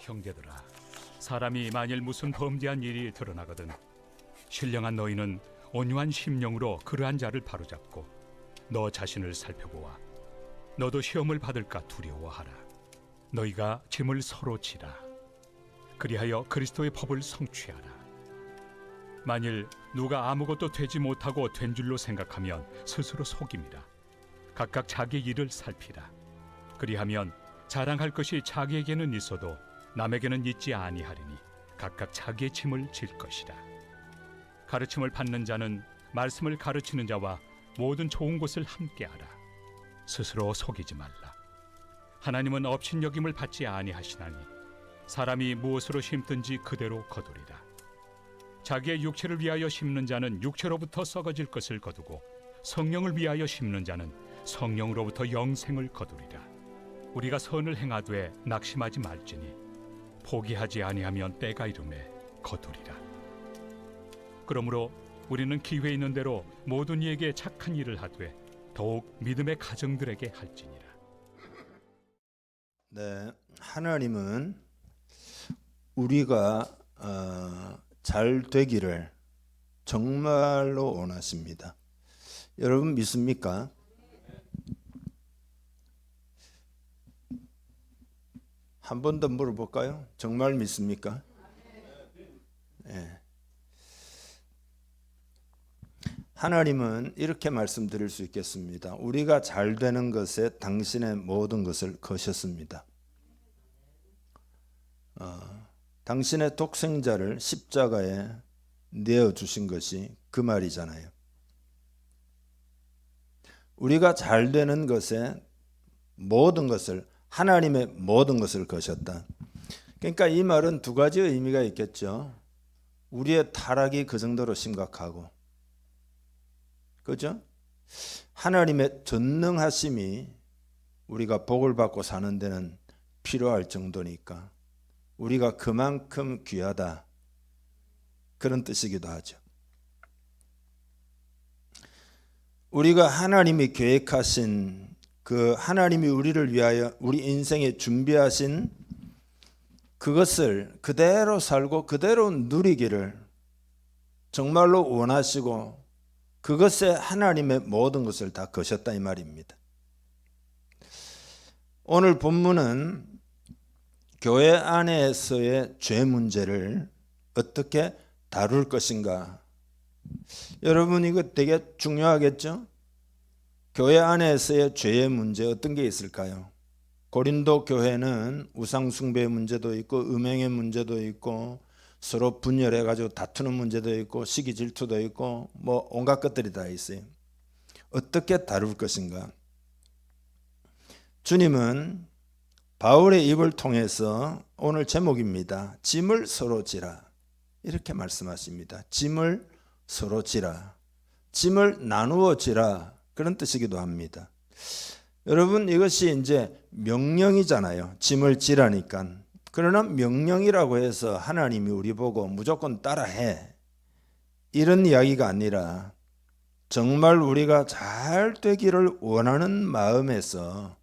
형제들아, 사람이 만일 무슨 범죄한 일이 드러나거든 신령한 너희는 온유한 심령으로 그러한 자를 바로잡고 너 자신을 살펴보아 너도 시험을 받을까 두려워하라. 너희가 짐을 서로 지라. 그리하여 그리스도의 법을 성취하라. 만일 누가 아무것도 되지 못하고 된 줄로 생각하면 스스로 속임이라. 각각 자기 일을 살피라. 그리하면 자랑할 것이 자기에게는 있어도 남에게는 있지 아니하리니 각각 자기의 짐을 질 것이라. 가르침을 받는 자는 말씀을 가르치는 자와 모든 좋은 것을 함께하라. 스스로 속이지 말라. 하나님은 업신여김을 받지 아니하시나니 사람이 무엇으로 심든지 그대로 거두리라. 자기의 육체를 위하여 심는 자는 육체로부터 썩어질 것을 거두고 성령을 위하여 심는 자는 성령으로부터 영생을 거두리라. 우리가 선을 행하되 낙심하지 말지니 포기하지 아니하면 때가 이르매 거두리라. 그러므로 우리는 기회 있는 대로 모든 이에게 착한 일을 하되 더욱 믿음의 가정들에게 할지니라. 네, 하나님은 우리가 잘 되기를 정말로 원하십니다. 여러분 믿습니까? 한 번 더 물어볼까요? 정말 믿습니까? 네. 하나님은 이렇게 말씀드릴 수 있겠습니다. 우리가 잘 되는 것에 당신의 모든 것을 거셨습니다. 당신의 독생자를 십자가에 내어주신 것이 그 말이잖아요. 우리가 잘 되는 것에 모든 것을, 하나님의 모든 것을 거셨다. 그러니까 이 말은 두 가지 의미가 있겠죠. 우리의 타락이 그 정도로 심각하고, 그죠? 하나님의 전능하심이 우리가 복을 받고 사는 데는 필요할 정도니까 우리가 그만큼 귀하다, 그런 뜻이기도 하죠. 우리가 하나님이 계획하신 그 하나님이 우리를 위하여 우리 인생에 준비하신 그것을 그대로 살고 그대로 누리기를 정말로 원하시고 그것에 하나님의 모든 것을 다 거셨다 이 말입니다. 오늘 본문은 교회 안에서의 죄 문제를 어떻게 다룰 것인가. 여러분 이거 되게 중요하겠죠? 교회 안에서의 죄의 문제 어떤 게 있을까요? 고린도 교회는 우상 숭배의 문제도 있고 음행의 문제도 있고 서로 분열해 가지고 다투는 문제도 있고 시기 질투도 있고 뭐 온갖 것들이 다 있어요. 어떻게 다룰 것인가? 주님은 바울의 입을 통해서 오늘 제목입니다. 짐을 서로 지라. 이렇게 말씀하십니다. 짐을 서로 지라. 짐을 나누어 지라. 그런 뜻이기도 합니다. 여러분 이것이 이제 명령이잖아요. 짐을 지라니까. 그러나 명령이라고 해서 하나님이 우리 보고 무조건 따라해, 이런 이야기가 아니라 정말 우리가 잘 되기를 원하는 마음에서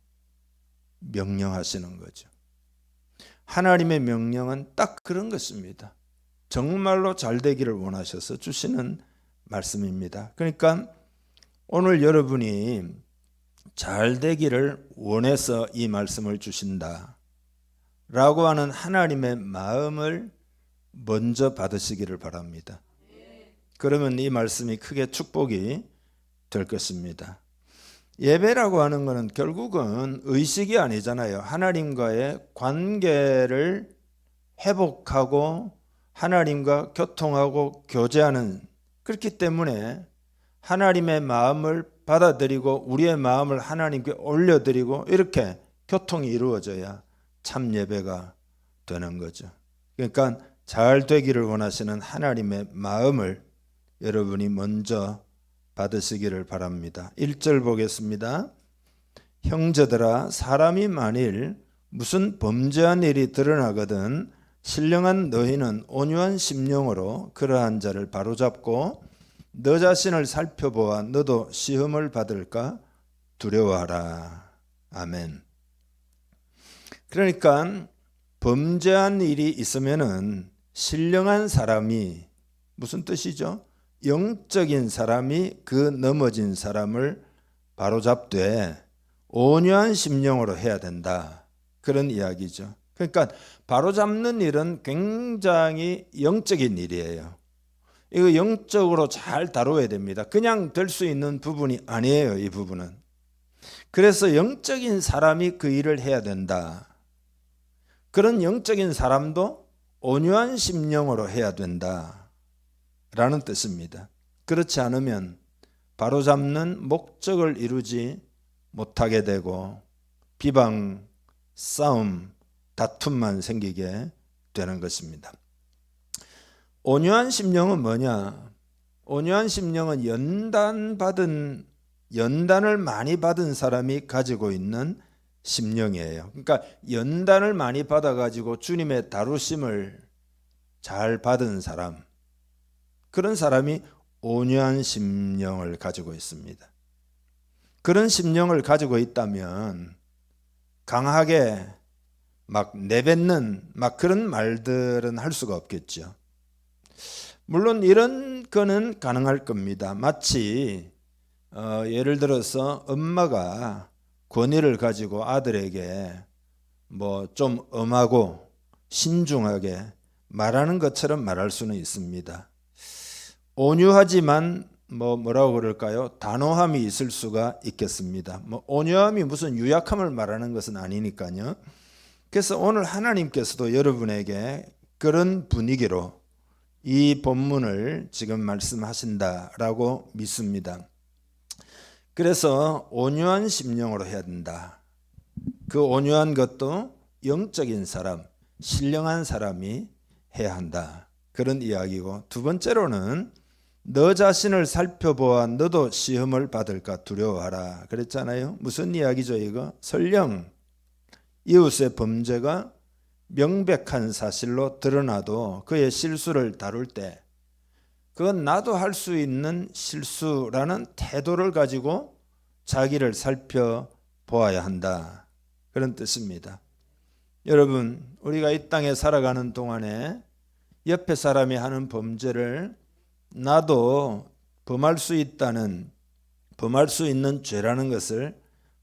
명령하시는 거죠. 하나님의 명령은 딱 그런 것입니다. 정말로 잘 되기를 원하셔서 주시는 말씀입니다. 그러니까 오늘 여러분이 잘 되기를 원해서 이 말씀을 주신다 라고 하는 하나님의 마음을 먼저 받으시기를 바랍니다. 그러면 이 말씀이 크게 축복이 될 것입니다. 예배라고 하는 것은 결국은 의식이 아니잖아요. 하나님과의 관계를 회복하고 하나님과 교통하고 교제하는, 그렇기 때문에 하나님의 마음을 받아들이고 우리의 마음을 하나님께 올려드리고 이렇게 교통이 이루어져야 참 예배가 되는 거죠. 그러니까 잘 되기를 원하시는 하나님의 마음을 여러분이 먼저 받으시기를 바랍니다. 1절 보겠습니다. 형제들아, 사람이 만일 무슨 범죄한 일이 드러나거든 신령한 너희는 온유한 심령으로 그러한 자를 바로잡고 너 자신을 살펴보아 너도 시험을 받을까 두려워하라. 아멘. 그러니까 범죄한 일이 있으면은 신령한 사람이, 무슨 뜻이죠? 영적인 사람이 그 넘어진 사람을 바로잡되 온유한 심령으로 해야 된다. 그런 이야기죠. 그러니까 바로잡는 일은 굉장히 영적인 일이에요. 이거 영적으로 잘 다뤄야 됩니다. 그냥 될 수 있는 부분이 아니에요, 이 부분은. 그래서 영적인 사람이 그 일을 해야 된다. 그런 영적인 사람도 온유한 심령으로 해야 된다 라는 뜻입니다. 그렇지 않으면 바로잡는 목적을 이루지 못하게 되고 비방, 싸움, 다툼만 생기게 되는 것입니다. 온유한 심령은 뭐냐? 온유한 심령은 연단을 많이 받은 사람이 가지고 있는 심령이에요. 그러니까 연단을 많이 받아가지고 주님의 다루심을 잘 받은 사람, 그런 사람이 온유한 심령을 가지고 있습니다. 그런 심령을 가지고 있다면 강하게 막 내뱉는 막 그런 말들은 할 수가 없겠죠. 물론 이런 거는 가능할 겁니다. 마치 예를 들어서 엄마가 권위를 가지고 아들에게 뭐 좀 엄하고 신중하게 말하는 것처럼 말할 수는 있습니다. 온유하지만 뭐라고 그럴까요? 단호함이 있을 수가 있겠습니다. 온유함이 무슨 유약함을 말하는 것은 아니니까요. 그래서 오늘 하나님께서도 여러분에게 그런 분위기로 이 본문을 지금 말씀하신다라고 믿습니다. 그래서 온유한 심령으로 해야 된다. 그 온유한 것도 영적인 사람, 신령한 사람이 해야 한다. 그런 이야기고, 두 번째로는 너 자신을 살펴보아 너도 시험을 받을까 두려워하라 그랬잖아요. 무슨 이야기죠 이거? 설령 이웃의 범죄가 명백한 사실로 드러나도 그의 실수를 다룰 때 그건 나도 할 수 있는 실수라는 태도를 가지고 자기를 살펴보아야 한다. 그런 뜻입니다. 여러분, 우리가 이 땅에 살아가는 동안에 옆에 사람이 하는 범죄를 나도 범할 수 있는 죄라는 것을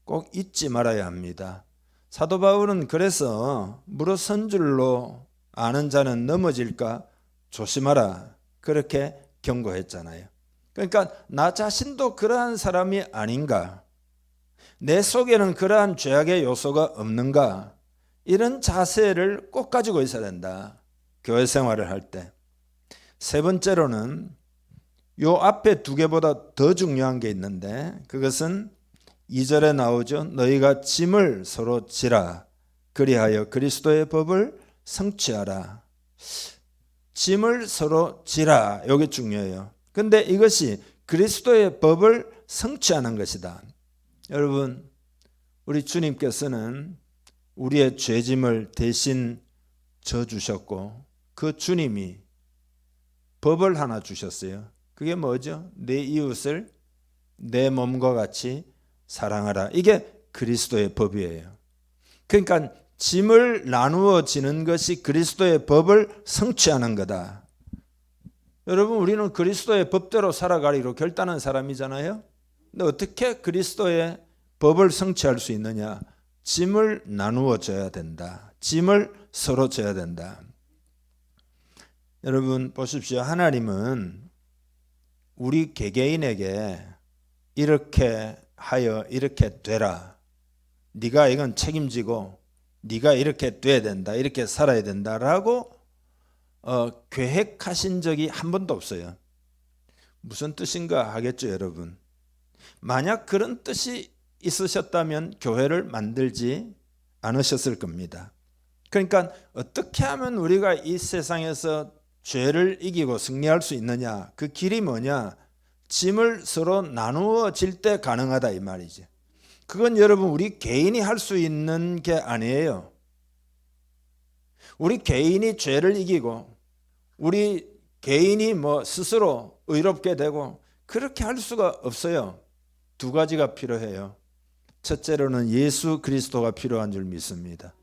꼭 잊지 말아야 합니다. 사도 바울은 그래서 물어선 줄로 아는 자는 넘어질까 조심하라 그렇게 경고했잖아요. 그러니까 나 자신도 그러한 사람이 아닌가, 내 속에는 그러한 죄악의 요소가 없는가, 이런 자세를 꼭 가지고 있어야 된다. 교회 생활을 할 때. 세 번째로는 요 앞에 두 개보다 더 중요한 게 있는데 그것은 2절에 나오죠. 너희가 짐을 서로 지라 그리하여 그리스도의 법을 성취하라. 짐을 서로 지라, 이게 중요해요. 근데 이것이 그리스도의 법을 성취하는 것이다. 여러분, 우리 주님께서는 우리의 죄짐을 대신 져주셨고 그 주님이 법을 하나 주셨어요. 그게 뭐죠? 내 이웃을 내 몸과 같이 사랑하라. 이게 그리스도의 법이에요. 그러니까 짐을 나누어 지는 것이 그리스도의 법을 성취하는 거다. 여러분, 우리는 그리스도의 법대로 살아가기로 결단한 사람이잖아요. 근데 어떻게 그리스도의 법을 성취할 수 있느냐? 짐을 나누어 져야 된다. 짐을 서로 져야 된다. 여러분 보십시오. 하나님은 우리 개개인에게 이렇게 하여 이렇게 되라, 네가 이건 책임지고 네가 이렇게 돼야 된다, 이렇게 살아야 된다라고 계획하신 적이 한 번도 없어요. 무슨 뜻인가 하겠죠 여러분. 만약 그런 뜻이 있으셨다면 교회를 만들지 않으셨을 겁니다. 그러니까 어떻게 하면 우리가 이 세상에서 죄를 이기고 승리할 수 있느냐, 그 길이 뭐냐? 짐을 서로 나누어 질 때 가능하다 이 말이지. 그건 여러분 우리 개인이 할 수 있는 게 아니에요. 우리 개인이 죄를 이기고 우리 개인이 스스로 의롭게 되고 그렇게 할 수가 없어요. 두 가지가 필요해요. 첫째로는 예수 그리스도가 필요한 줄 믿습니다.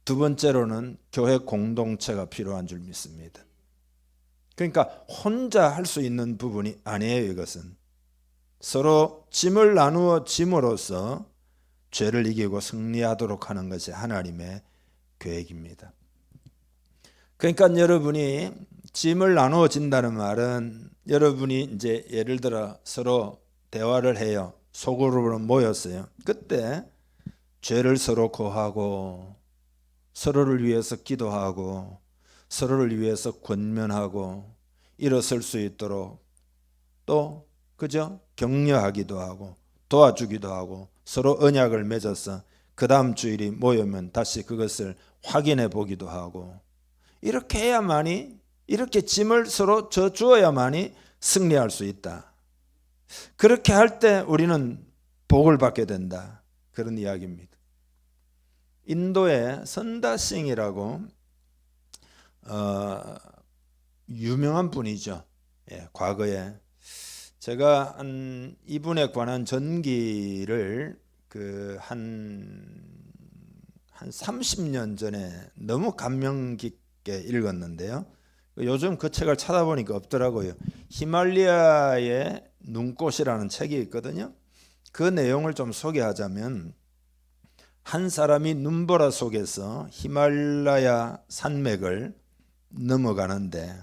두 번째로는 교회 공동체가 필요한 줄 믿습니다. 그러니까 혼자 할 수 있는 부분이 아니에요. 이것은 서로 짐을 나누어 짐으로써 죄를 이기고 승리하도록 하는 것이 하나님의 계획입니다. 그러니까 여러분이 짐을 나누어 진다는 말은 여러분이 이제 예를 들어 서로 대화를 해요. 소그룹으로 모였어요. 그때 죄를 서로 고하고 서로를 위해서 기도하고 서로를 위해서 권면하고 일어설 수 있도록 또 그죠? 격려하기도 하고 도와주기도 하고 서로 언약을 맺어서 그 다음 주일이 모이면 다시 그것을 확인해 보기도 하고 이렇게 해야만이 이렇게 짐을 서로 져주어야만이 승리할 수 있다. 그렇게 할 때 우리는 복을 받게 된다. 그런 이야기입니다. 인도의 선다싱이라고 유명한 분이죠. 예, 과거에 제가 이분에 관한 전기를 한 30년 전에 너무 감명 깊게 읽었는데요. 요즘 그 책을 찾아보니까 없더라고요. 히말라야의 눈꽃이라는 책이 있거든요. 그 내용을 좀 소개하자면 한 사람이 눈보라 속에서 히말라야 산맥을 넘어가는데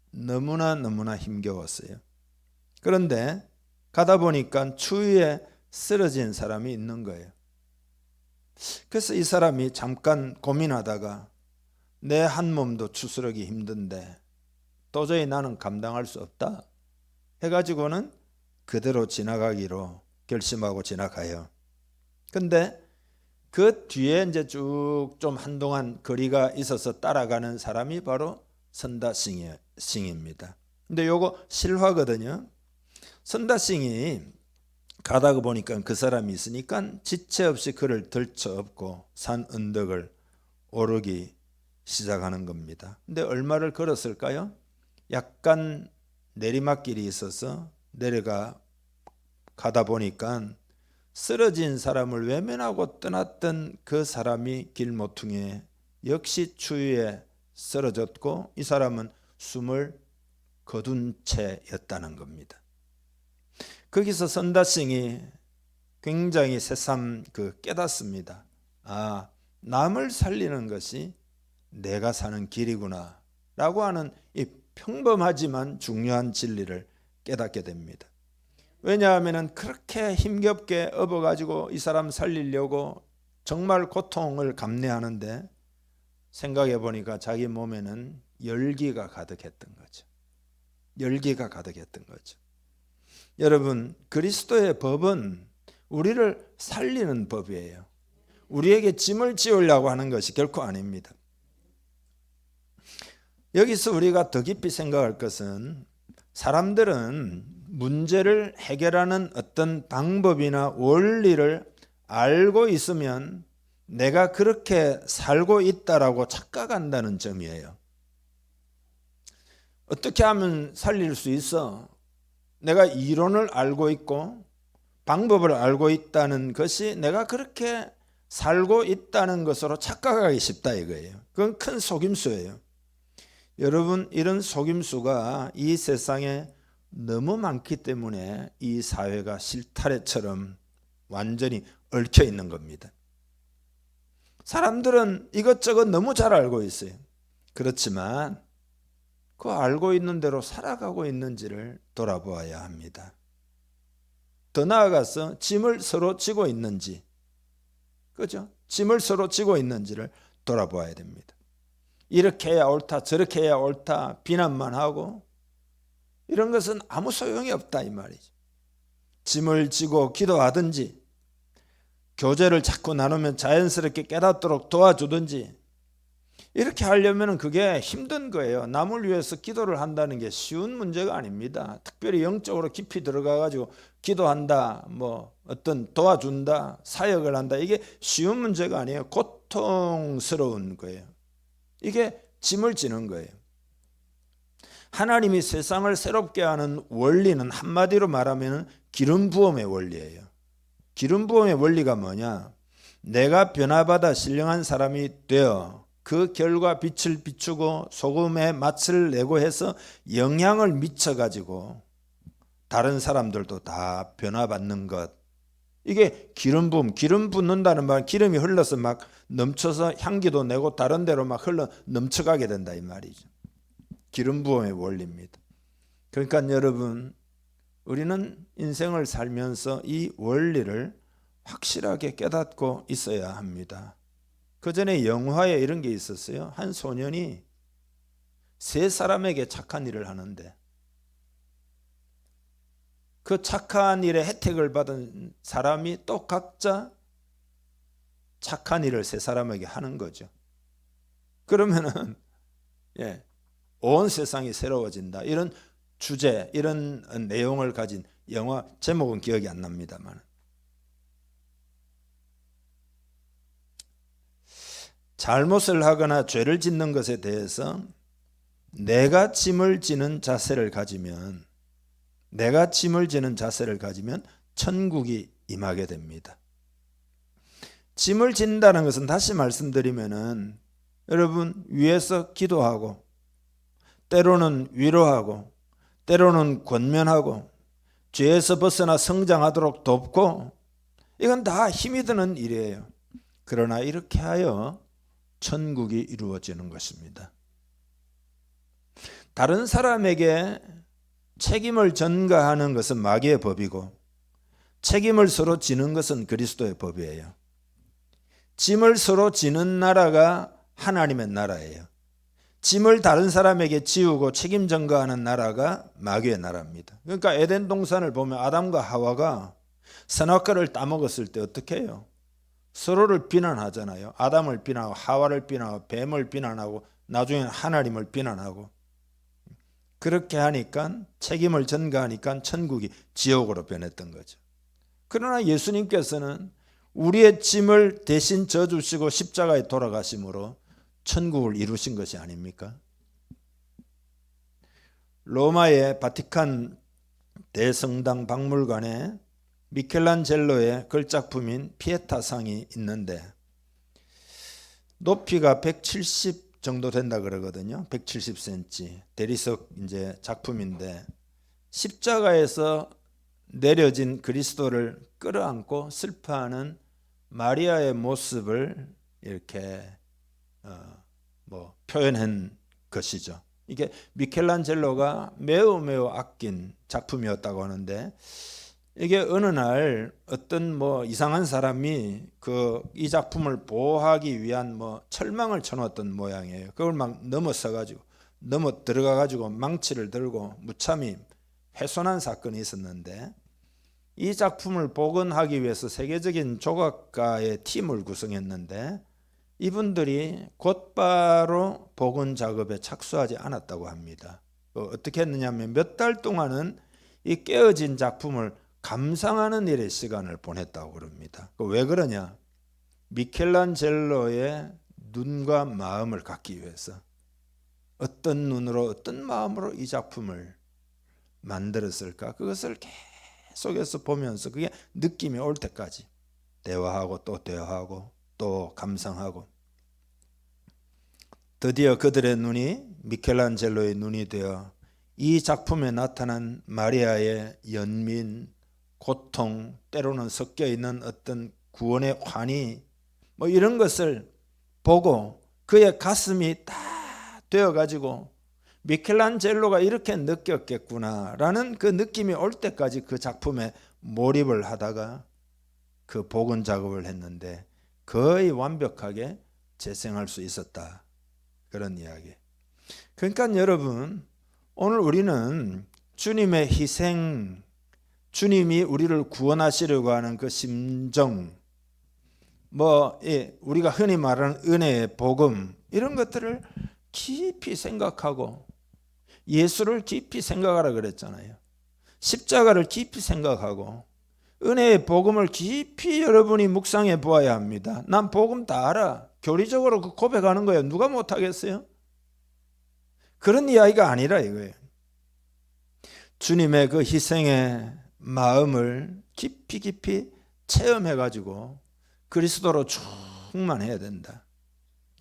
너무나 힘겨웠어요. 그런데 가다 보니까 추위에 쓰러진 사람이 있는 거예요. 그래서 이 사람이 잠깐 고민하다가 내 한 몸도 추스르기 힘든데 도저히 나는 감당할 수 없다 해가지고는 그대로 지나가기로 결심하고 지나가요. 근데 그 뒤에 이제 쭉 좀 한동안 거리가 있어서 따라가는 사람이 바로 선다싱입니다. 근데 요거 실화거든요. 선다싱이 가다가 보니까 그 사람이 있으니까 지체 없이 그를 들쳐업고 산 언덕을 오르기 시작하는 겁니다. 근데 얼마를 걸었을까요? 약간 내리막길이 있어서 가다 보니까 쓰러진 사람을 외면하고 떠났던 그 사람이 길모퉁이에 역시 추위에 쓰러졌고 이 사람은 숨을 거둔 채였다는 겁니다. 거기서 선다싱이 굉장히 새삼 깨닫습니다. 아, 남을 살리는 것이 내가 사는 길이구나 라고 하는 이 평범하지만 중요한 진리를 깨닫게 됩니다. 왜냐하면 그렇게 힘겹게 업어가지고 이 사람 살리려고 정말 고통을 감내하는데 생각해 보니까 자기 몸에는 열기가 가득했던 거죠. 열기가 가득했던 거죠. 여러분, 그리스도의 법은 우리를 살리는 법이에요. 우리에게 짐을 지우려고 하는 것이 결코 아닙니다. 여기서 우리가 더 깊이 생각할 것은 사람들은 문제를 해결하는 어떤 방법이나 원리를 알고 있으면 내가 그렇게 살고 있다라고 착각한다는 점이에요. 어떻게 하면 살릴 수 있어? 내가 이론을 알고 있고 방법을 알고 있다는 것이 내가 그렇게 살고 있다는 것으로 착각하기 쉽다 이거예요. 그건 큰 속임수예요. 여러분, 이런 속임수가 이 세상에 너무 많기 때문에 이 사회가 실타래처럼 완전히 얽혀 있는 겁니다. 사람들은 이것저것 너무 잘 알고 있어요. 그렇지만 그 알고 있는 대로 살아가고 있는지를 돌아보아야 합니다. 더 나아가서 짐을 서로 지고 있는지, 그죠? 짐을 서로 지고 있는지를 돌아보아야 됩니다. 이렇게 해야 옳다, 저렇게 해야 옳다 비난만 하고 이런 것은 아무 소용이 없다 이 말이죠. 짐을 지고 기도하든지 교제를 자꾸 나누면 자연스럽게 깨닫도록 도와주든지 이렇게 하려면 그게 힘든 거예요. 남을 위해서 기도를 한다는 게 쉬운 문제가 아닙니다. 특별히 영적으로 깊이 들어가가지고 기도한다, 뭐 어떤 도와준다, 사역을 한다, 이게 쉬운 문제가 아니에요. 고통스러운 거예요. 이게 짐을 지는 거예요. 하나님이 세상을 새롭게 하는 원리는 한마디로 말하면 기름 부음의 원리예요. 기름 부음의 원리가 뭐냐? 내가 변화받아 신령한 사람이 되어 그 결과 빛을 비추고 소금의 맛을 내고 해서 영향을 미쳐가지고 다른 사람들도 다 변화받는 것. 이게 기름 붓는다는 말, 기름이 흘러서 막 넘쳐서 향기도 내고 다른 데로 막 흘러 넘쳐가게 된다 이 말이죠. 기름 부음의 원리입니다. 그러니까 여러분, 우리는 인생을 살면서 이 원리를 확실하게 깨닫고 있어야 합니다. 그 전에 영화에 이런 게 있었어요. 한 소년이 세 사람에게 착한 일을 하는데 그 착한 일의 혜택을 받은 사람이 또 각자 착한 일을 세 사람에게 하는 거죠. 그러면은 온 세상이 새로워진다. 이런 주제, 이런 내용을 가진 영화 제목은 기억이 안 납니다만. 잘못을 하거나 죄를 짓는 것에 대해서 내가 짐을 지는 자세를 가지면 천국이 임하게 됩니다. 짐을 진다는 것은 다시 말씀드리면은 여러분, 위에서 기도하고 때로는 위로하고 때로는 권면하고 죄에서 벗어나 성장하도록 돕고, 이건 다 힘이 드는 일이에요. 그러나 이렇게 하여 천국이 이루어지는 것입니다. 다른 사람에게 책임을 전가하는 것은 마귀의 법이고 책임을 서로 지는 것은 그리스도의 법이에요. 짐을 서로 지는 나라가 하나님의 나라예요. 짐을 다른 사람에게 지우고 책임 전가하는 나라가 마귀의 나라입니다. 그러니까 에덴 동산을 보면 아담과 하와가 선악과를 따먹었을 때 어떻게 해요? 서로를 비난하잖아요. 아담을 비난하고 하와를 비난하고 뱀을 비난하고 나중에는 하나님을 비난하고, 그렇게 하니까 책임을 전가하니까 천국이 지옥으로 변했던 거죠. 그러나 예수님께서는 우리의 짐을 대신 져주시고 십자가에 돌아가심으로 천국을 이루신 것이 아닙니까? 로마의 바티칸 대성당 박물관에 미켈란젤로의 걸작품인 피에타상이 있는데 높이가 170 정도 된다 그러거든요. 170cm 대리석 이제 작품인데 십자가에서 내려진 그리스도를 끌어안고 슬퍼하는 마리아의 모습을 이렇게 표현한 것이죠. 이게 미켈란젤로가 매우 아낀 작품이었다고 하는데, 이게 어느 날 어떤 이상한 사람이 이 작품을 보호하기 위한 철망을 쳐놓았던 모양이에요. 그걸 막 넘어 들어가가지고 망치를 들고 무참히 훼손한 사건이 있었는데, 이 작품을 복원하기 위해서 세계적인 조각가의 팀을 구성했는데 이분들이 곧바로 복원 작업에 착수하지 않았다고 합니다. 어떻게 했느냐면 몇 달 동안은 이 깨어진 작품을 감상하는 일에 시간을 보냈다고 그럽니다. 왜 그러냐? 미켈란젤로의 눈과 마음을 갖기 위해서 어떤 눈으로 어떤 마음으로 이 작품을 만들었을까? 그것을 계속해서 보면서 그게 느낌이 올 때까지 대화하고 또 대화하고 또 감상하고, 드디어 그들의 눈이 미켈란젤로의 눈이 되어 이 작품에 나타난 마리아의 연민, 고통, 때로는 섞여 있는 어떤 구원의 환희 이런 것을 보고 그의 가슴이 다 되어가지고 미켈란젤로가 이렇게 느꼈겠구나라는 그 느낌이 올 때까지 그 작품에 몰입을 하다가 그 복원 작업을 했는데 거의 완벽하게 재생할 수 있었다, 그런 이야기. 그러니까 여러분, 오늘 우리는 주님의 희생, 주님이 우리를 구원하시려고 하는 그 심정, 우리가 흔히 말하는 은혜의 복음, 이런 것들을 깊이 생각하고 예수를 깊이 생각하라 그랬잖아요. 십자가를 깊이 생각하고 은혜의 복음을 깊이 여러분이 묵상해 보아야 합니다. 난 복음 다 알아. 교리적으로 그 고백하는 거예요. 누가 못하겠어요? 그런 이야기가 아니라 이거예요. 주님의 그 희생의 마음을 깊이 체험해 가지고 그리스도로 충만해야 된다.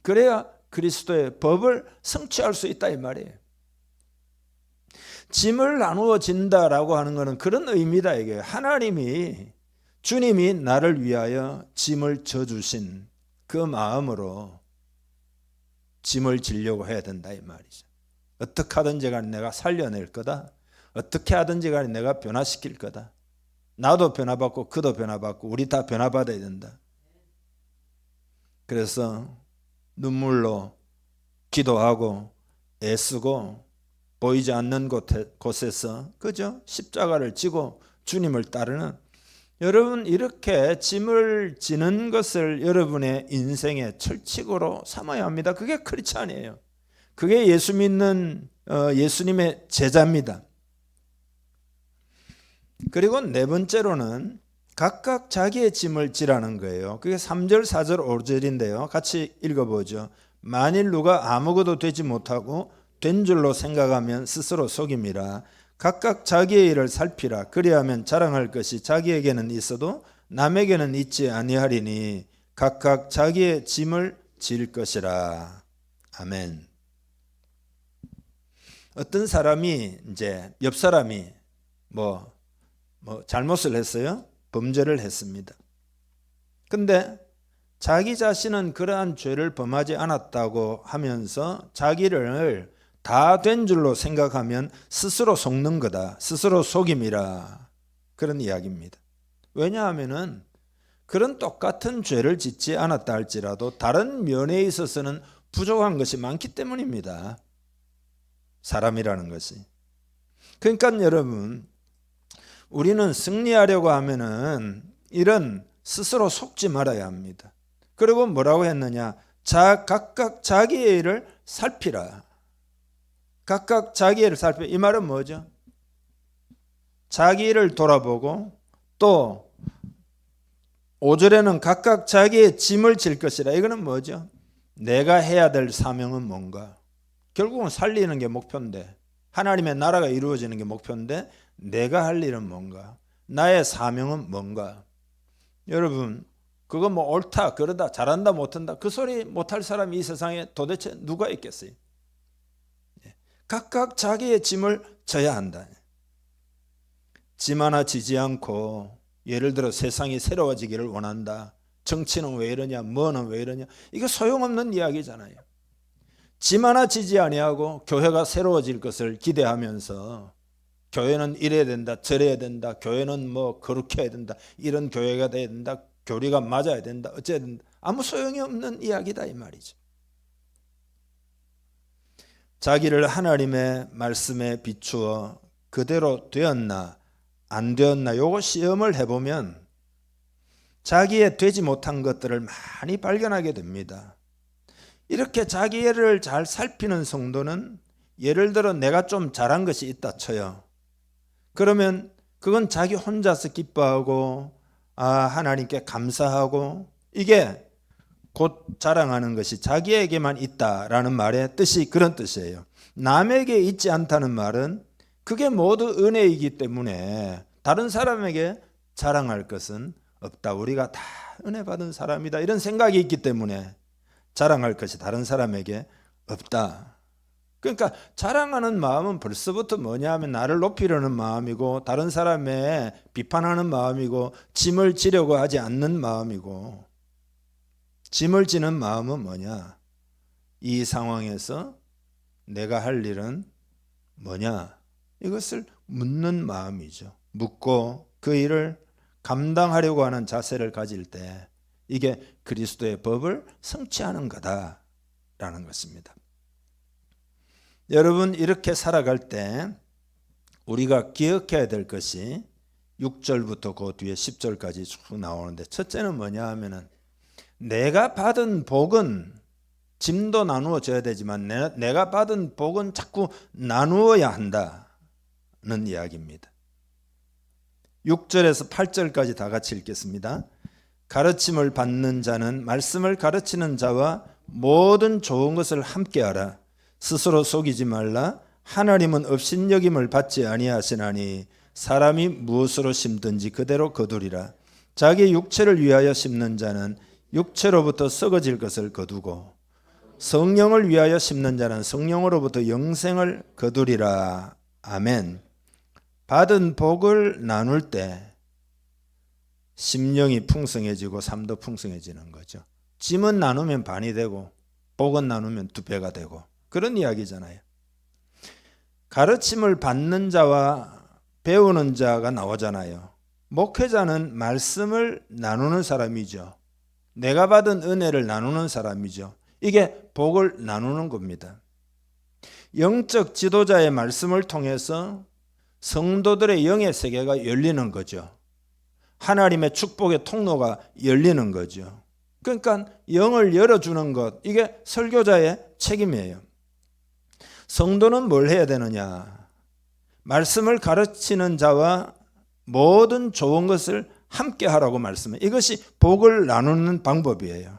그래야 그리스도의 법을 성취할 수 있다 이 말이에요. 짐을 나누어진다라고 하는 것은 그런 의미다 이게. 하나님이 주님이 나를 위하여 짐을 져주신 그 마음으로 짐을 지려고 해야 된다 이 말이죠. 어떻게 하든지 간에 내가 살려낼 거다. 어떻게 하든지 간에 내가 변화시킬 거다. 나도 변화받고 그도 변화받고 우리 다 변화받아야 된다. 그래서 눈물로 기도하고 애쓰고 보이지 않는 곳에서 그죠? 십자가를 지고 주님을 따르는, 여러분 이렇게 짐을 지는 것을 여러분의 인생의 철칙으로 삼아야 합니다. 그게 크리스찬이에요. 그게 예수 믿는 예수님의 제자입니다. 그리고 네 번째로는 각각 자기의 짐을 지라는 거예요. 그게 3절, 4절, 5절인데요. 같이 읽어보죠. 만일 누가 아무것도 되지 못하고 된 줄로 생각하면 스스로 속임이라. 각각 자기의 일을 살피라. 그리하면 자랑할 것이 자기에게는 있어도 남에게는 있지 아니하리니 각각 자기의 짐을 질 것이라. 아멘. 어떤 사람이 이제 옆 사람이 뭐 잘못을 했어요. 범죄를 했습니다. 근데 자기 자신은 그러한 죄를 범하지 않았다고 하면서 자기를 다 된 줄로 생각하면 스스로 속는 거다. 스스로 속임이라. 그런 이야기입니다. 왜냐하면은 그런 똑같은 죄를 짓지 않았다 할지라도 다른 면에 있어서는 부족한 것이 많기 때문입니다. 사람이라는 것이. 그러니까 여러분, 우리는 승리하려고 하면은 이런 스스로 속지 말아야 합니다. 그리고 뭐라고 했느냐? 각각 자기의 일을 살피라. 각각 자기의 일을 살피라. 이 말은 뭐죠? 자기 일을 돌아보고 또 5절에는 각각 자기의 짐을 질 것이라. 이거는 뭐죠? 내가 해야 될 사명은 뭔가? 결국은 살리는 게 목표인데, 하나님의 나라가 이루어지는 게 목표인데 내가 할 일은 뭔가? 나의 사명은 뭔가? 여러분, 그거 뭐 옳다 그러다 잘한다 못한다 그 소리 못할 사람이 이 세상에 도대체 누가 있겠어요? 각각 자기의 짐을 져야 한다. 짐 하나 지지 않고, 예를 들어 세상이 새로워지기를 원한다. 정치는 왜 이러냐, 뭐는 왜 이러냐, 이거 소용없는 이야기잖아요. 짐 하나 지지 아니하고 교회가 새로워질 것을 기대하면서 교회는 이래야 된다, 저래야 된다, 교회는 뭐 거룩해야 된다, 이런 교회가 돼야 된다, 교리가 맞아야 된다, 어째야 된다, 아무 소용이 없는 이야기다 이 말이죠. 자기를 하나님의 말씀에 비추어 그대로 되었나 안 되었나 요거 시험을 해보면 자기의 되지 못한 것들을 많이 발견하게 됩니다. 이렇게 자기를 잘 살피는 성도는, 예를 들어 내가 좀 잘한 것이 있다 쳐요. 그러면 그건 자기 혼자서 기뻐하고 하나님께 감사하고, 이게 곧 자랑하는 것이 자기에게만 있다라는 말의 뜻이 그런 뜻이에요. 남에게 있지 않다는 말은 그게 모두 은혜이기 때문에 다른 사람에게 자랑할 것은 없다. 우리가 다 은혜 받은 사람이다, 이런 생각이 있기 때문에 자랑할 것이 다른 사람에게 없다. 그러니까 자랑하는 마음은 벌써부터 뭐냐 하면 나를 높이려는 마음이고, 다른 사람의 비판하는 마음이고, 짐을 지려고 하지 않는 마음이고, 짐을 지는 마음은 뭐냐? 이 상황에서 내가 할 일은 뭐냐? 이것을 묻는 마음이죠. 묻고 그 일을 감당하려고 하는 자세를 가질 때 이게 그리스도의 법을 성취하는 거다라는 것입니다. 여러분, 이렇게 살아갈 때 우리가 기억해야 될 것이 6절부터 그 뒤에 10절까지 쭉 나오는데, 첫째는 뭐냐 하면은 내가 받은 복은, 짐도 나누어져야 되지만 내가 받은 복은 자꾸 나누어야 한다는 이야기입니다. 6절에서 8절까지 다 같이 읽겠습니다. 가르침을 받는 자는 말씀을 가르치는 자와 모든 좋은 것을 함께하라. 스스로 속이지 말라. 하나님은 업신여김을 받지 아니하시나니 사람이 무엇으로 심든지 그대로 거두리라. 자기 육체를 위하여 심는 자는 육체로부터 썩어질 것을 거두고 성령을 위하여 심는 자는 성령으로부터 영생을 거두리라. 아멘. 받은 복을 나눌 때 심령이 풍성해지고 삶도 풍성해지는 거죠. 짐은 나누면 반이 되고 복은 나누면 두 배가 되고 그런 이야기잖아요. 가르침을 받는 자와 배우는 자가 나오잖아요. 목회자는 말씀을 나누는 사람이죠. 내가 받은 은혜를 나누는 사람이죠. 이게 복을 나누는 겁니다. 영적 지도자의 말씀을 통해서 성도들의 영의 세계가 열리는 거죠. 하나님의 축복의 통로가 열리는 거죠. 그러니까 영을 열어주는 것, 이게 설교자의 책임이에요. 성도는 뭘 해야 되느냐? 말씀을 가르치는 자와 모든 좋은 것을 함께 하라고 말씀해요. 이것이 복을 나누는 방법이에요.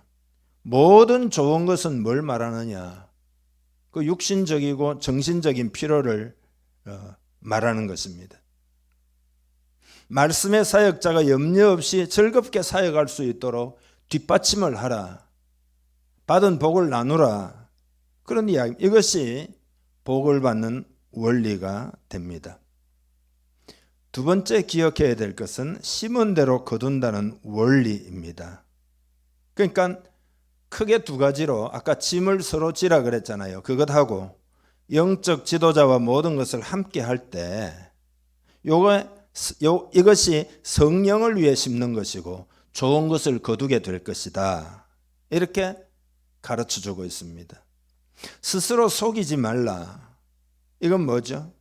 모든 좋은 것은 뭘 말하느냐? 그 육신적이고 정신적인 필요를 말하는 것입니다. 말씀의 사역자가 염려 없이 즐겁게 사역할 수 있도록 뒷받침을 하라. 받은 복을 나누라. 그런 이야기. 이것이 복을 받는 원리가 됩니다. 두 번째 기억해야 될 것은 심은 대로 거둔다는 원리입니다. 그러니까 크게 두 가지로 아까 짐을 서로 지라 그랬잖아요. 그것하고 영적 지도자와 모든 것을 함께 할 때 이것이 성령을 위해 심는 것이고 좋은 것을 거두게 될 것이다. 이렇게 가르쳐주고 있습니다. 스스로 속이지 말라. 이건 뭐죠?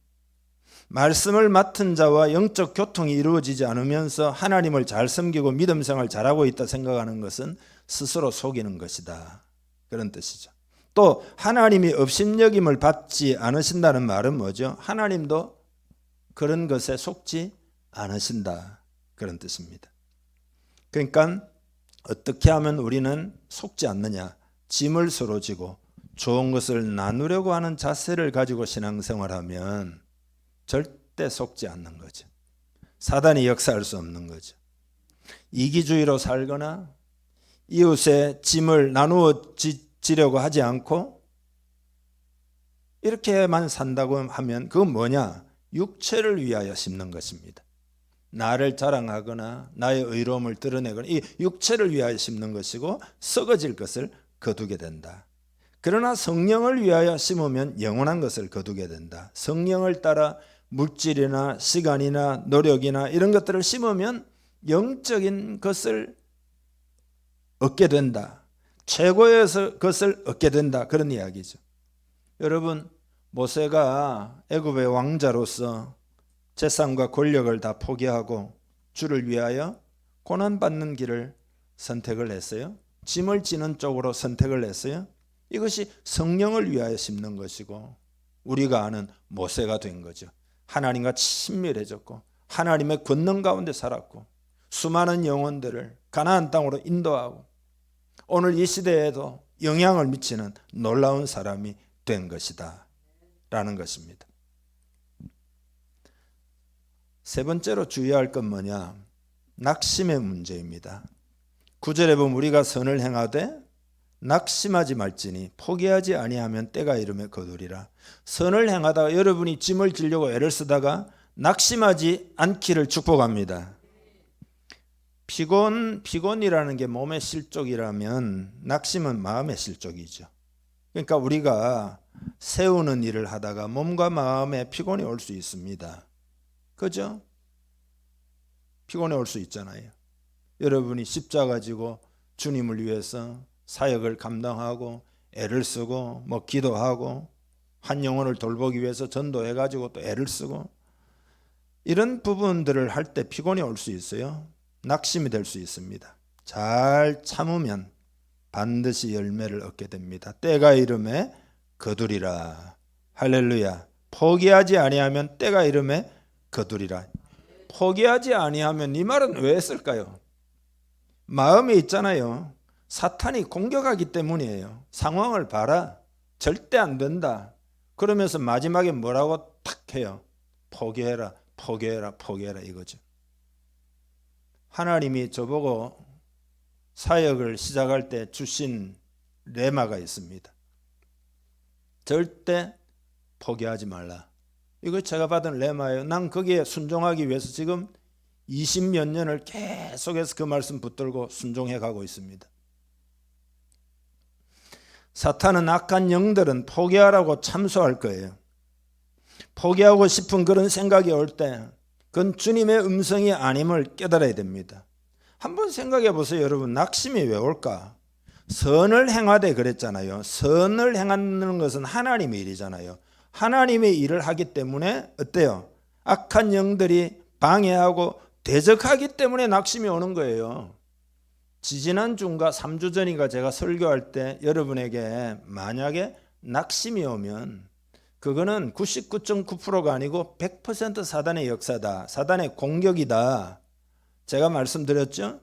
말씀을 맡은 자와 영적 교통이 이루어지지 않으면서 하나님을 잘 섬기고 믿음 생활 잘하고 있다 생각하는 것은 스스로 속이는 것이다. 그런 뜻이죠. 또 하나님이 업신여김을 받지 않으신다는 말은 뭐죠? 하나님도 그런 것에 속지 않으신다. 그런 뜻입니다. 그러니까 어떻게 하면 우리는 속지 않느냐? 짐을 서로 지고 좋은 것을 나누려고 하는 자세를 가지고 신앙생활하면 절대 속지 않는 거죠. 사단이 역사할 수 없는 거죠. 이기주의로 살거나 이웃의 짐을 나누어 지려고 하지 않고 이렇게만 산다고 하면 그건 뭐냐? 육체를 위하여 심는 것입니다. 나를 자랑하거나 나의 의로움을 드러내거나 이 육체를 위하여 심는 것이고 썩어질 것을 거두게 된다. 그러나 성령을 위하여 심으면 영원한 것을 거두게 된다. 성령을 따라 물질이나 시간이나 노력이나 이런 것들을 심으면 영적인 것을 얻게 된다. 최고의 것을 얻게 된다. 그런 이야기죠. 여러분, 모세가 애굽의 왕자로서 재산과 권력을 다 포기하고 주를 위하여 고난받는 길을 선택을 했어요. 짐을 지는 쪽으로 선택을 했어요. 이것이 성령을 위하여 심는 것이고 우리가 아는 모세가 된 거죠. 하나님과 친밀해졌고 하나님의 권능 가운데 살았고 수많은 영혼들을 가나안 땅으로 인도하고 오늘 이 시대에도 영향을 미치는 놀라운 사람이 된 것이다 라는 것입니다. 세 번째로 주의할 건 뭐냐? 낙심의 문제입니다. 9절에 보면 우리가 선을 행하되 낙심하지 말지니 포기하지 아니하면 때가 이르매 거두리라. 선을 행하다가 여러분이 짐을 지려고 애를 쓰다가 낙심하지 않기를 축복합니다. 피곤이라는 게 몸의 실족이라면 낙심은 마음의 실족이죠. 그러니까 우리가 세우는 일을 하다가 몸과 마음에 피곤이 올 수 있습니다. 그죠? 피곤해 올 수 있잖아요. 여러분이 십자가 지고 주님을 위해서 사역을 감당하고 애를 쓰고 뭐 기도하고 한 영혼을 돌보기 위해서 전도해 가지고 또 애를 쓰고 이런 부분들을 할 때 피곤이 올 수 있어요. 낙심이 될 수 있습니다. 잘 참으면 반드시 열매를 얻게 됩니다. 때가 이름에 거두리라. 할렐루야. 포기하지 아니하면 때가 이름에 거두리라. 포기하지 아니하면 이 말은 왜 했을까요? 마음에 있잖아요. 사탄이 공격하기 때문이에요. 상황을 봐라. 절대 안 된다. 그러면서 마지막에 뭐라고 탁 해요? 포기해라, 포기해라, 포기해라 이거죠. 하나님이 저보고 사역을 시작할 때 주신 레마가 있습니다. 절대 포기하지 말라. 이거 제가 받은 레마예요. 난 거기에 순종하기 위해서 지금 20몇 년을 계속해서 그 말씀 붙들고 순종해 가고 있습니다. 사탄은 악한 영들은 포기하라고 참소할 거예요. 포기하고 싶은 그런 생각이 올 때 그건 주님의 음성이 아님을 깨달아야 됩니다. 한번 생각해 보세요. 여러분, 낙심이 왜 올까? 선을 행하되 그랬잖아요. 선을 행하는 것은 하나님의 일이잖아요. 하나님의 일을 하기 때문에 어때요? 악한 영들이 방해하고 대적하기 때문에 낙심이 오는 거예요. 지지난 주인가 3주 전인가 제가 설교할 때 여러분에게 만약에 낙심이 오면 그거는 99.9%가 아니고 100% 사단의 역사다. 사단의 공격이다. 제가 말씀드렸죠?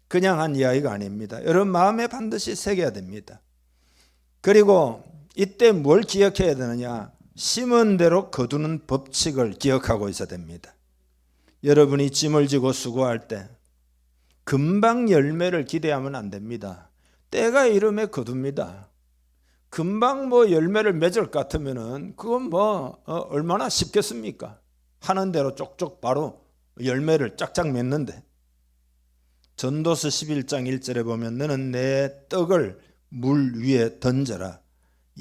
그냥 한 이야기가 아닙니다. 여러분 마음에 반드시 새겨야 됩니다. 그리고 이때 뭘 기억해야 되느냐? 심은 대로 거두는 법칙을 기억하고 있어야 됩니다. 여러분이 짐을 지고 수고할 때 금방 열매를 기대하면 안 됩니다. 때가 이르면 거둡니다. 금방 열매를 맺을 것 같으면은 그건 얼마나 쉽겠습니까? 하는 대로 쪽쪽 바로 열매를 짝짝 맺는데. 전도서 11장 1절에 보면 너는 내 떡을 물 위에 던져라.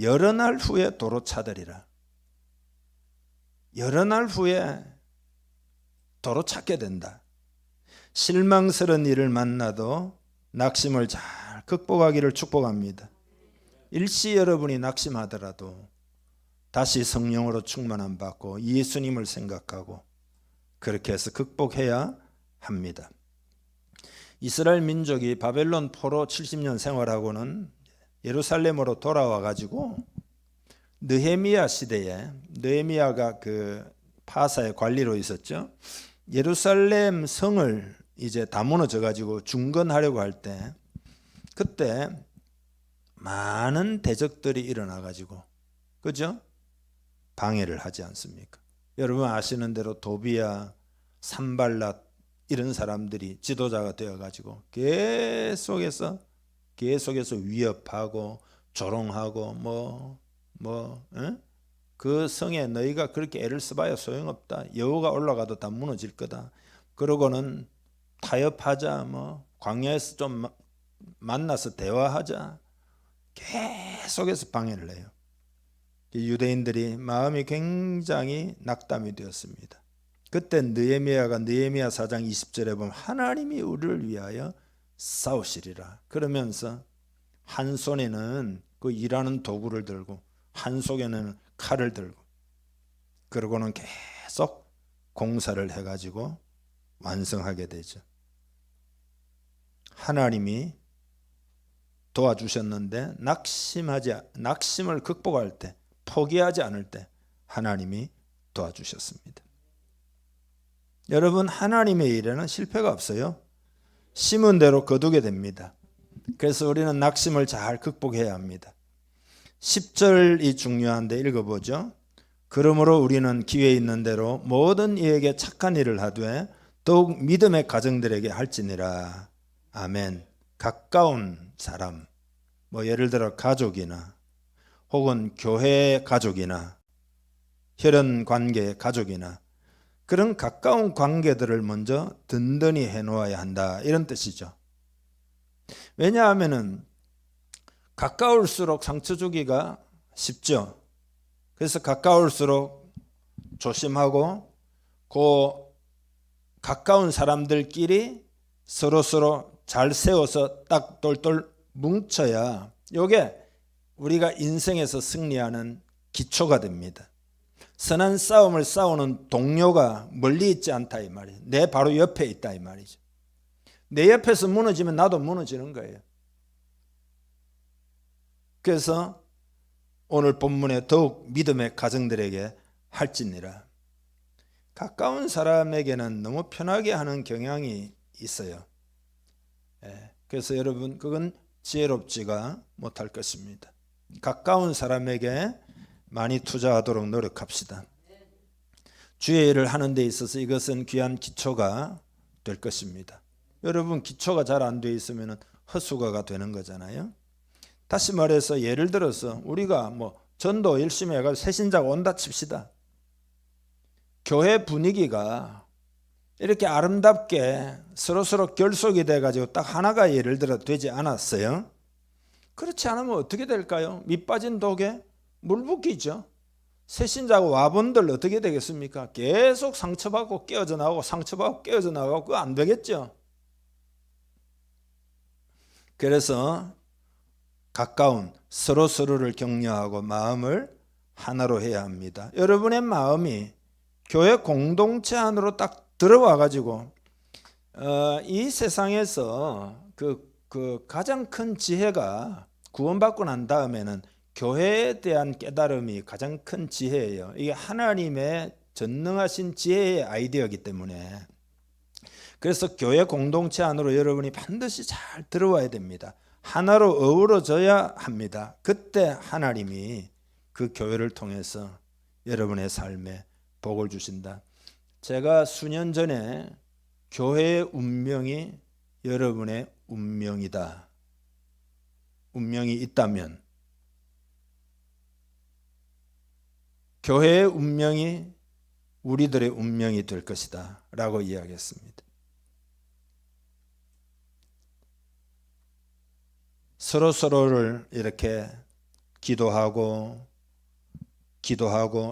여러 날 후에 도로 차더리라. 여러 날 후에 도로 찾게 된다. 실망스러운 일을 만나도 낙심을 잘 극복하기를 축복합니다. 일시 여러분이 낙심하더라도 다시 성령으로 충만함 받고 예수님을 생각하고 그렇게 해서 극복해야 합니다. 이스라엘 민족이 바벨론 포로 70년 생활하고는 예루살렘으로 돌아와 가지고 느헤미야 시대에, 느헤미야가 그 파사의 관리로 있었죠. 예루살렘 성을 이제 다 무너져 가지고 중건하려고 할 때 그때 많은 대적들이 일어나 가지고 그죠? 방해를 하지 않습니까? 여러분 아시는 대로 도비야, 산발랏 이런 사람들이 지도자가 되어 가지고 계속해서 위협하고 조롱하고 그 성에 너희가 그렇게 애를 써봐야 소용없다. 여호가 올라가도 다 무너질 거다. 그러고는 타협하자. 광야에서 좀 만나서 대화하자. 계속해서 방해를 해요. 유대인들이 마음이 굉장히 낙담이 되었습니다. 그때 느헤미야가 느헤미야 4장 20절에 보면 하나님이 우리를 위하여 싸우시리라. 그러면서 한 손에는 그 일하는 도구를 들고 한 손에는 칼을 들고 그러고는 계속 공사를 해가지고 완성하게 되죠. 하나님이 도와주셨는데 낙심을 극복할 때 포기하지 않을 때 하나님이 도와주셨습니다. 여러분 하나님의 일에는 실패가 없어요. 심은 대로 거두게 됩니다. 그래서 우리는 낙심을 잘 극복해야 합니다. 10절이 중요한데 읽어보죠. 그러므로 우리는 기회 있는 대로 모든 이에게 착한 일을 하되 더욱 믿음의 가정들에게 할지니라. 아멘. 가까운 사람, 예를 들어 가족이나 혹은 교회 가족이나 혈연 관계 가족이나 그런 가까운 관계들을 먼저 든든히 해놓아야 한다. 이런 뜻이죠. 왜냐하면은 가까울수록 상처 주기가 쉽죠. 그래서 가까울수록 조심하고 그 가까운 사람들끼리 서로 잘 세워서 딱 똘똘 뭉쳐야 이게 우리가 인생에서 승리하는 기초가 됩니다. 선한 싸움을 싸우는 동료가 멀리 있지 않다 이 말이에요. 내 바로 옆에 있다 이 말이죠. 내 옆에서 무너지면 나도 무너지는 거예요. 그래서 오늘 본문에 더욱 믿음의 가정들에게 할지니라. 가까운 사람에게는 너무 편하게 하는 경향이 있어요. 그래서 여러분 그건 지혜롭지가 못할 것입니다. 가까운 사람에게 많이 투자하도록 노력합시다. 주의 일을 하는 데 있어서 이것은 귀한 기초가 될 것입니다. 여러분 기초가 잘 안 돼 있으면 헛수고가 되는 거잖아요. 다시 말해서 예를 들어서 우리가 전도 열심히 해가지고 새신자가 온다 칩시다. 교회 분위기가 이렇게 아름답게 서로 결속이 돼가지고 딱 하나가 예를 들어 되지 않았어요. 그렇지 않으면 어떻게 될까요? 밑 빠진 독에 물 붓기죠. 새신자가 와본들 어떻게 되겠습니까? 계속 상처받고 깨어져 나오고 상처받고 깨어져 나가고 그거 안 되겠죠. 그래서 가까운 서로서로를 격려하고 마음을 하나로 해야 합니다. 여러분의 마음이 교회 공동체 안으로 딱 들어와 가지고 이 세상에서 그 가장 큰 지혜가 구원받고 난 다음에는 교회에 대한 깨달음이 가장 큰 지혜예요. 이게 하나님의 전능하신 지혜의 아이디어이기 때문에 그래서 교회 공동체 안으로 여러분이 반드시 잘 들어와야 됩니다. 하나로 어우러져야 합니다. 그때 하나님이 그 교회를 통해서 여러분의 삶에 복을 주신다. 제가 수년 전에 교회의 운명이 여러분의 운명이다. 운명이 있다면 교회의 운명이 우리들의 운명이 될 것이다 라고 이야기했습니다. 서로서로를 이렇게 기도하고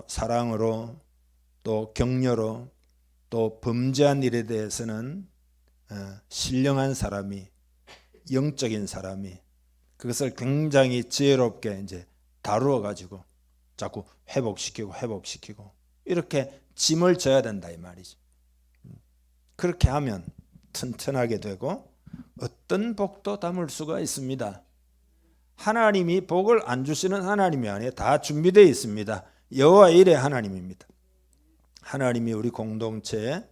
사랑으로 또 격려로 또 범죄한 일에 대해서는 신령한 사람이 영적인 사람이 그것을 굉장히 지혜롭게 이제 다루어 가지고 자꾸 회복시키고 이렇게 짐을 져야 된다 이 말이죠. 그렇게 하면 튼튼하게 되고 어떤 복도 담을 수가 있습니다. 하나님이 복을 안 주시는 하나님이 아니에요. 다 준비되어 있습니다. 여호와 일의 하나님입니다. 하나님이 우리 공동체에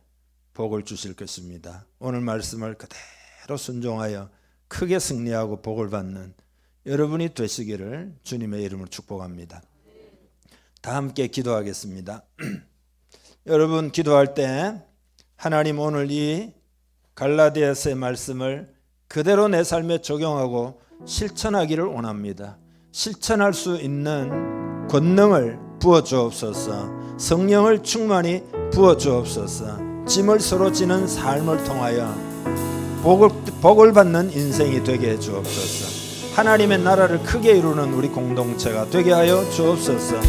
복을 주실 것입니다. 오늘 말씀을 그대로 순종하여 크게 승리하고 복을 받는 여러분이 되시기를 주님의 이름으로 축복합니다. 다 함께 기도하겠습니다. 여러분 기도할 때 하나님 오늘 이 갈라디아서의 말씀을 그대로 내 삶에 적용하고 실천하기를 원합니다. 실천할 수 있는 권능을 부어주옵소서. 성령을 충만히 부어주옵소서. 짐을 서로 지는 삶을 통하여 복을 받는 인생이 되게 해주옵소서. 하나님의 나라를 크게 이루는 우리 공동체가 되게 하여 주옵소서.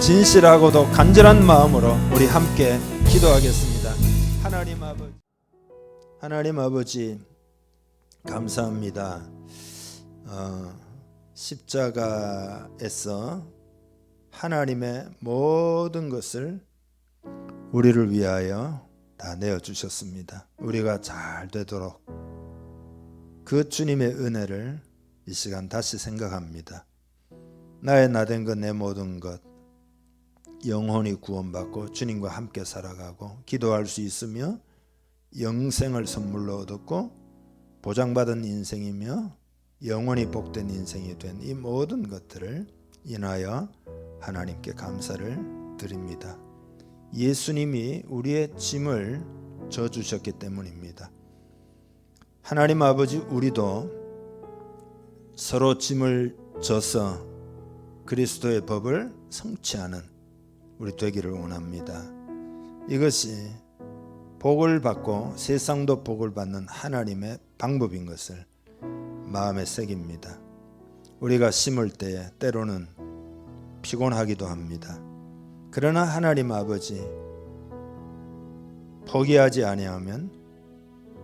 진실하고도 간절한 마음으로 우리 함께 기도하겠습니다. 하나님 아버지 감사합니다. 십자가에서 하나님의 모든 것을 우리를 위하여 다 내어주셨습니다. 우리가 잘 되도록 그 주님의 은혜를 이 시간 다시 생각합니다. 나의 나된 것 내 모든 것 영혼이 구원받고 주님과 함께 살아가고 기도할 수 있으며 영생을 선물로 얻었고 보장받은 인생이며 영원히 복된 인생이 된 이 모든 것들을 인하여 하나님께 감사를 드립니다. 예수님이 우리의 짐을 져주셨기 때문입니다. 하나님 아버지 우리도 서로 짐을 져서 그리스도의 법을 성취하는 우리 되기를 원합니다. 이것이 복을 받고 세상도 복을 받는 하나님의 방법인 것을 마음에 새깁니다. 우리가 심을 때에 때로는 피곤하기도 합니다. 그러나 하나님 아버지 포기하지 아니하면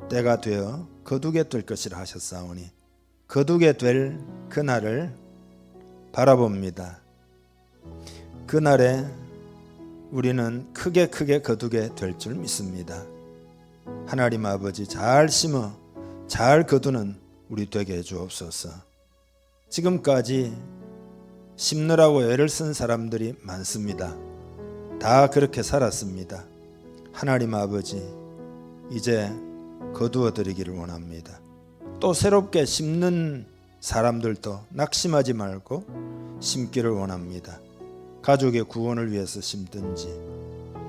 때가 되어 거두게 될 것이라 하셨사오니 거두게 될 그날을 바라봅니다. 그날에 우리는 크게 거두게 될 줄 믿습니다. 하나님 아버지 잘 심어 잘 거두는 우리 되게 해주옵소서. 지금까지 심느라고 애를 쓴 사람들이 많습니다. 다 그렇게 살았습니다. 하나님 아버지 이제 거두어 드리기를 원합니다. 또 새롭게 심는 사람들도 낙심하지 말고 심기를 원합니다. 가족의 구원을 위해서 심든지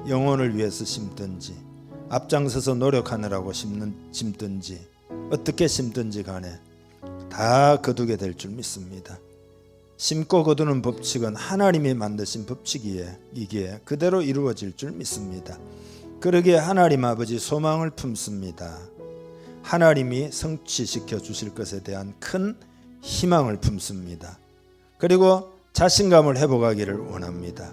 영혼을 위해서 심든지 앞장서서 노력하느라고 심든지 어떻게 심든지 간에 다 거두게 될 줄 믿습니다. 심고 거두는 법칙은 하나님이 만드신 법칙이기에 그대로 이루어질 줄 믿습니다. 그러기에 하나님 아버지 소망을 품습니다. 하나님이 성취시켜 주실 것에 대한 큰 희망을 품습니다. 그리고 자신감을 회복하기를 원합니다.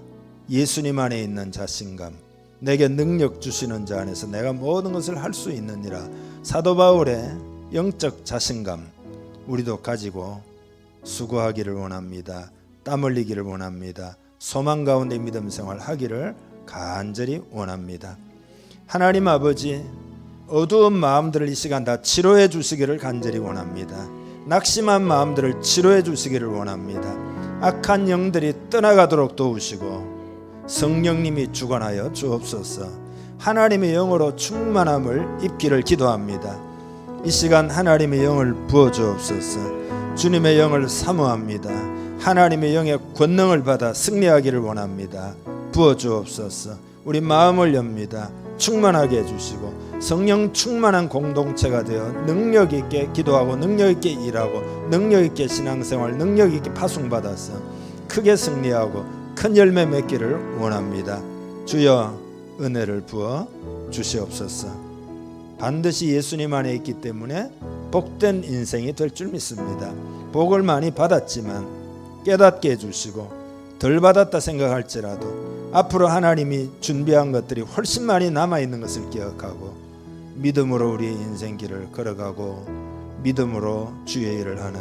예수님 안에 있는 자신감, 내게 능력 주시는 자 안에서 내가 모든 것을 할 수 있느니라. 사도 바울의 영적 자신감 우리도 가지고 수고하기를 원합니다. 땀 흘리기를 원합니다. 소망 가운데 믿음 생활 하기를 간절히 원합니다. 하나님 아버지, 어두운 마음들을 이 시간 다 치료해 주시기를 간절히 원합니다. 낙심한 마음들을 치료해 주시기를 원합니다. 악한 영들이 떠나가도록 도우시고 성령님이 주관하여 주옵소서. 하나님의 영으로 충만함을 입기를 기도합니다. 이 시간 하나님의 영을 부어 주옵소서. 주님의 영을 사모합니다. 하나님의 영의 권능을 받아 승리하기를 원합니다. 부어 주옵소서. 우리 마음을 엽니다. 충만하게 해주시고 성령 충만한 공동체가 되어 능력 있게 기도하고 능력 있게 일하고 능력 있게 신앙생활 능력 있게 파송받아서 크게 승리하고 큰 열매 맺기를 원합니다. 주여 은혜를 부어 주시옵소서. 반드시 예수님 안에 있기 때문에 복된 인생이 될 줄 믿습니다. 복을 많이 받았지만 깨닫게 해주시고 덜 받았다 생각할지라도 앞으로 하나님이 준비한 것들이 훨씬 많이 남아있는 것을 기억하고 믿음으로 우리 인생길을 걸어가고 믿음으로 주의 일을 하는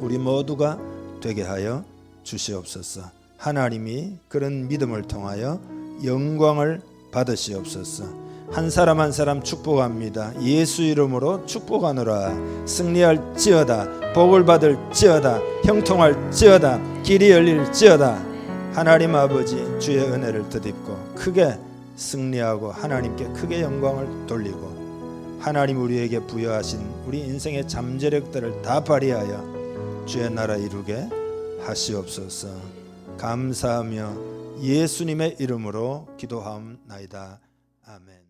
우리 모두가 되게 하여 주시옵소서. 하나님이 그런 믿음을 통하여 영광을 받으시옵소서. 한 사람 한 사람 축복합니다. 예수 이름으로 축복하노라. 승리할지어다. 복을 받을지어다. 형통할지어다. 길이 열릴지어다. 하나님 아버지 주의 은혜를 덧입고 크게 승리하고 하나님께 크게 영광을 돌리고 하나님 우리에게 부여하신 우리 인생의 잠재력들을 다 발휘하여 주의 나라 이루게 하시옵소서. 감사하며 예수님의 이름으로 기도하옵나이다. 아멘.